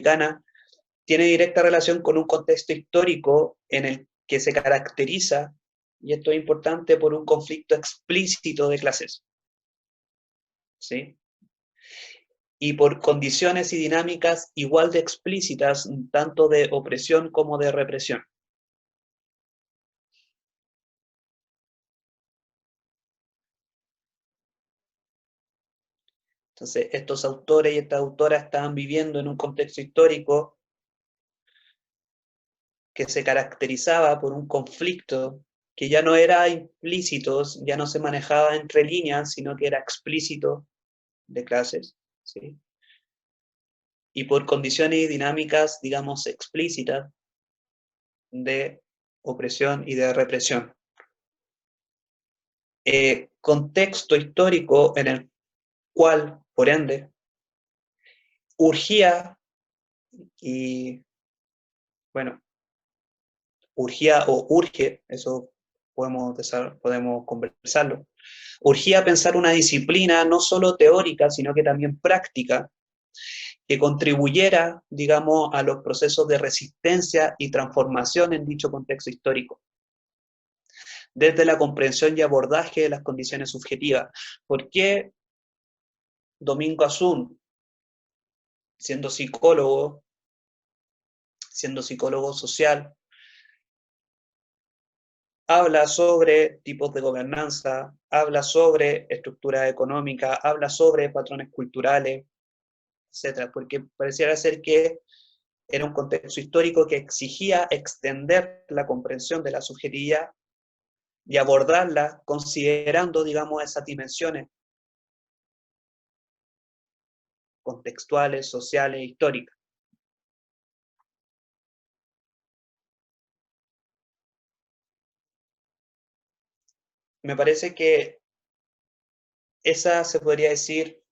latinoamericana tiene directa relación con un contexto histórico en el que se caracteriza, y esto es importante, por un conflicto explícito de clases, ¿sí? Y por condiciones y dinámicas igual de explícitas, tanto de opresión como de represión. Entonces, estos autores y estas autoras estaban viviendo en un contexto histórico que se caracterizaba por un conflicto que ya no era implícito, ya no se manejaba entre líneas, sino que era explícito de clases, ¿sí? Y por condiciones y dinámicas, digamos, explícitas de opresión y de represión. Contexto histórico en el cual, por ende, urgía y, bueno, urgía o urge, eso podemos conversarlo, urgía pensar una disciplina no solo teórica, sino que también práctica, que contribuyera, digamos, a los procesos de resistencia y transformación en dicho contexto histórico, desde la comprensión y abordaje de las condiciones subjetivas. ¿Por qué Domingo Asún, siendo psicólogo social, habla sobre tipos de gobernanza, habla sobre estructura económica, habla sobre patrones culturales, etcétera? Porque pareciera ser que era un contexto histórico que exigía extender la comprensión de la subjetividad y abordarla considerando, digamos, esas dimensiones contextuales, sociales, históricas. Me parece que esa, se podría decir,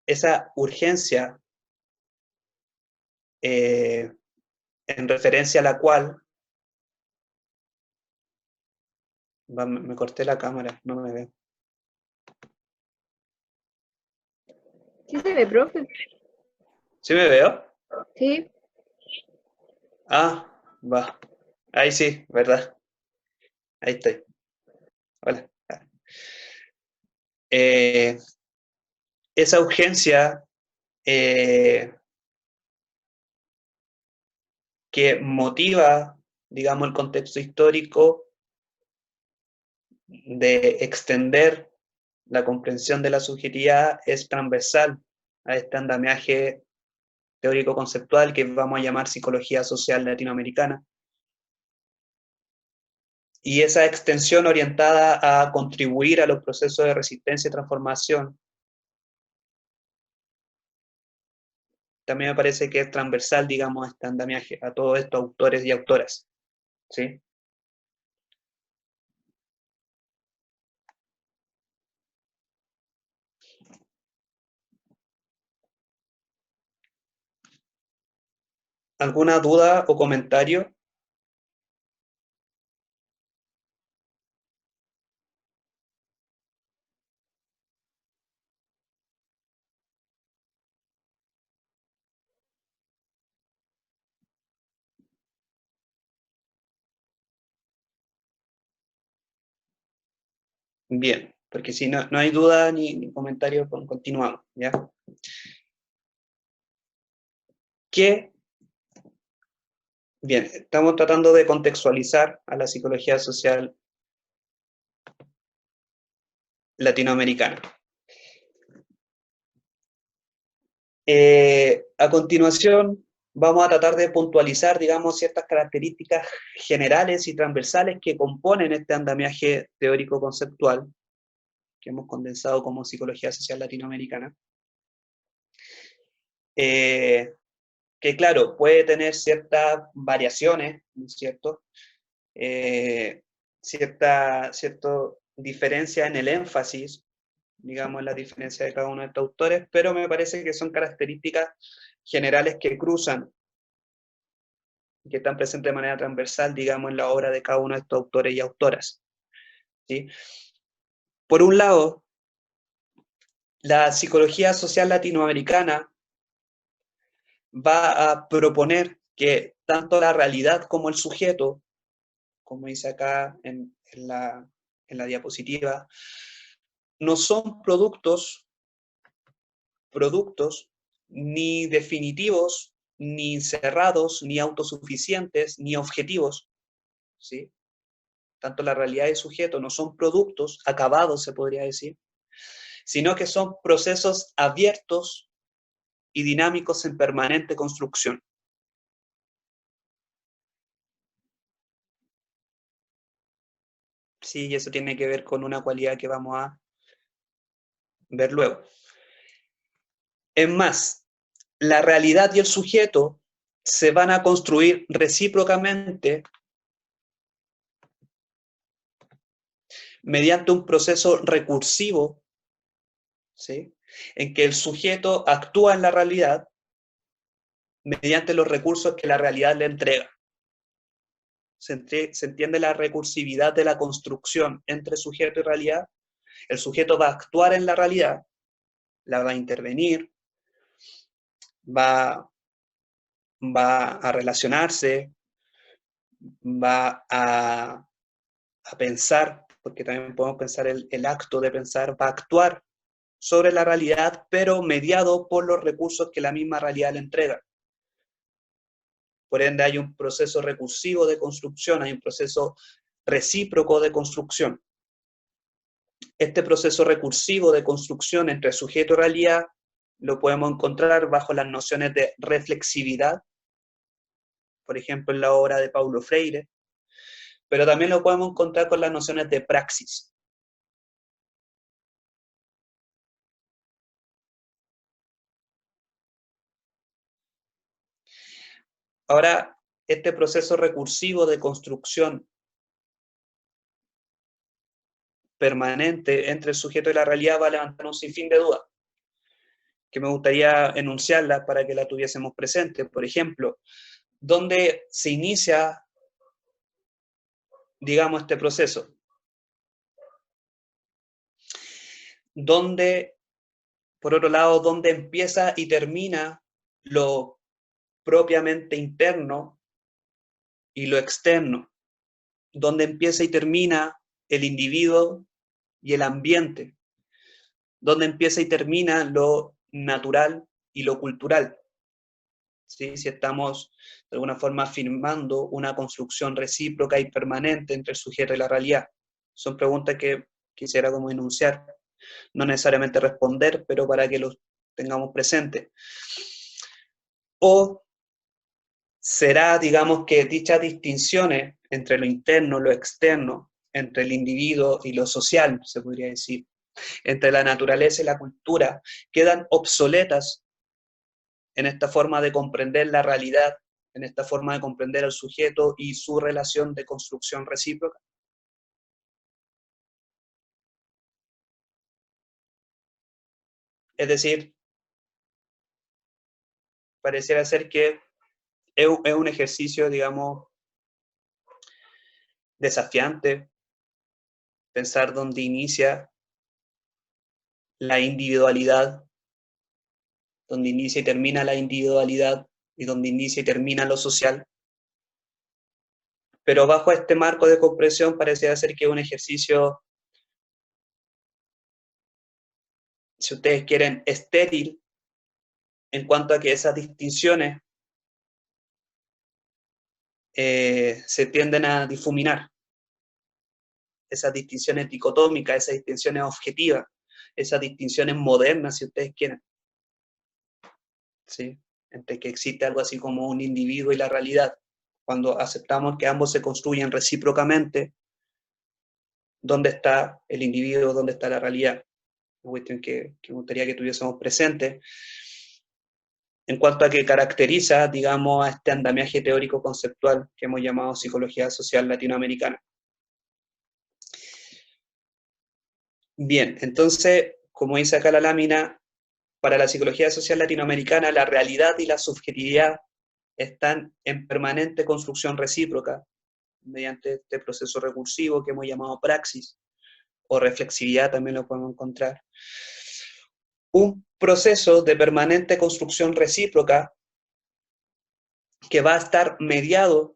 esa urgencia en referencia a la cual, me corté la cámara, no me veo. Sí se ve, profe. ¿Sí me veo? Sí. Ah, va. Ahí sí, ¿verdad? Ahí estoy. Hola. Eh, esa urgencia que motiva, digamos, el contexto histórico de extender la comprensión de la subjetividad es transversal a este andamiaje teórico-conceptual que vamos a llamar psicología social latinoamericana. Y esa extensión orientada a contribuir a los procesos de resistencia y transformación también me parece que es transversal, digamos, a este andamiaje, a todos estos autores y autoras, ¿sí? ¿Alguna duda o comentario? Bien, porque si no, no hay duda ni comentario, continuamos, ¿ya? ¿Qué? Bien, estamos tratando de contextualizar a la psicología social latinoamericana. A continuación, vamos a tratar de puntualizar, digamos, ciertas características generales y transversales que componen este andamiaje teórico-conceptual que hemos condensado como psicología social latinoamericana. Que claro, puede tener ciertas variaciones, ¿no es cierto? Cierta diferencia en el énfasis, digamos, la diferencia de cada uno de estos autores, pero me parece que son características generales que cruzan, que están presentes de manera transversal, digamos, en la obra de cada uno de estos autores y autoras, ¿sí? Por un lado, La psicología social latinoamericana va a proponer que tanto la realidad como el sujeto, como dice acá en la diapositiva, no son productos ni definitivos, ni cerrados, ni autosuficientes, ni objetivos, ¿sí? Tanto la realidad y el sujeto no son productos acabados, se podría decir, sino que son procesos abiertos y dinámicos en permanente construcción. Sí, y eso tiene que ver con una cualidad que vamos a ver luego. Es más, la realidad y el sujeto se van a construir recíprocamente mediante un proceso recursivo, ¿sí? En que el sujeto actúa en la realidad mediante los recursos que la realidad le entrega. Se entiende la recursividad de la construcción entre sujeto y realidad. El sujeto va a actuar en la realidad, la va a intervenir, va, va a relacionarse, va a pensar, porque también podemos pensar el acto de pensar, va a actuar sobre la realidad, pero mediado por los recursos que la misma realidad le entrega. Por ende, hay un proceso recursivo de construcción, hay un proceso recíproco de construcción. Este proceso recursivo de construcción entre sujeto y realidad lo podemos encontrar bajo las nociones de reflexividad, por ejemplo, en la obra de Paulo Freire, pero también lo podemos encontrar con las nociones de praxis. Ahora, este proceso recursivo de construcción permanente entre el sujeto y la realidad va a levantar un sinfín de dudas, que me gustaría enunciarlas para que la tuviésemos presente. Por ejemplo, ¿dónde se inicia, digamos, este proceso? ¿Dónde, por otro lado, dónde empieza y termina lo propiamente interno y lo externo? ¿Dónde empieza y termina el individuo y el ambiente? ¿Dónde empieza y termina lo natural y lo cultural? ¿Sí? Si estamos de alguna forma afirmando una construcción recíproca y permanente entre el sujeto y la realidad. Son preguntas que quisiera como enunciar, no necesariamente responder, pero para que los tengamos presentes. O será, digamos, que dichas distinciones entre lo interno, lo externo, entre el individuo y lo social, se podría decir, entre la naturaleza y la cultura, quedan obsoletas en esta forma de comprender la realidad, en esta forma de comprender al sujeto y su relación de construcción recíproca. Es decir, pareciera ser que es un ejercicio, digamos, desafiante, pensar dónde inicia la individualidad, dónde inicia y termina la individualidad y dónde inicia y termina lo social. Pero bajo este marco de comprensión pareciera ser que es un ejercicio, si ustedes quieren, estéril, en cuanto a que esas distinciones se tienden a difuminar, esas distinciones dicotómicas, esas distinciones objetivas, esas distinciones modernas, si ustedes quieren, ¿sí? Entre que existe algo así como un individuo y la realidad. Cuando aceptamos que ambos se construyen recíprocamente, ¿dónde está el individuo? ¿Dónde está la realidad? Una cuestión que me gustaría que tuviésemos presente en cuanto a que caracteriza, digamos, a este andamiaje teórico conceptual que hemos llamado psicología social latinoamericana. Bien, entonces, como dice acá la lámina, para la psicología social latinoamericana, la realidad y la subjetividad están en permanente construcción recíproca mediante este proceso recursivo que hemos llamado praxis, o reflexividad también lo podemos encontrar. un proceso de permanente construcción recíproca que va a estar mediado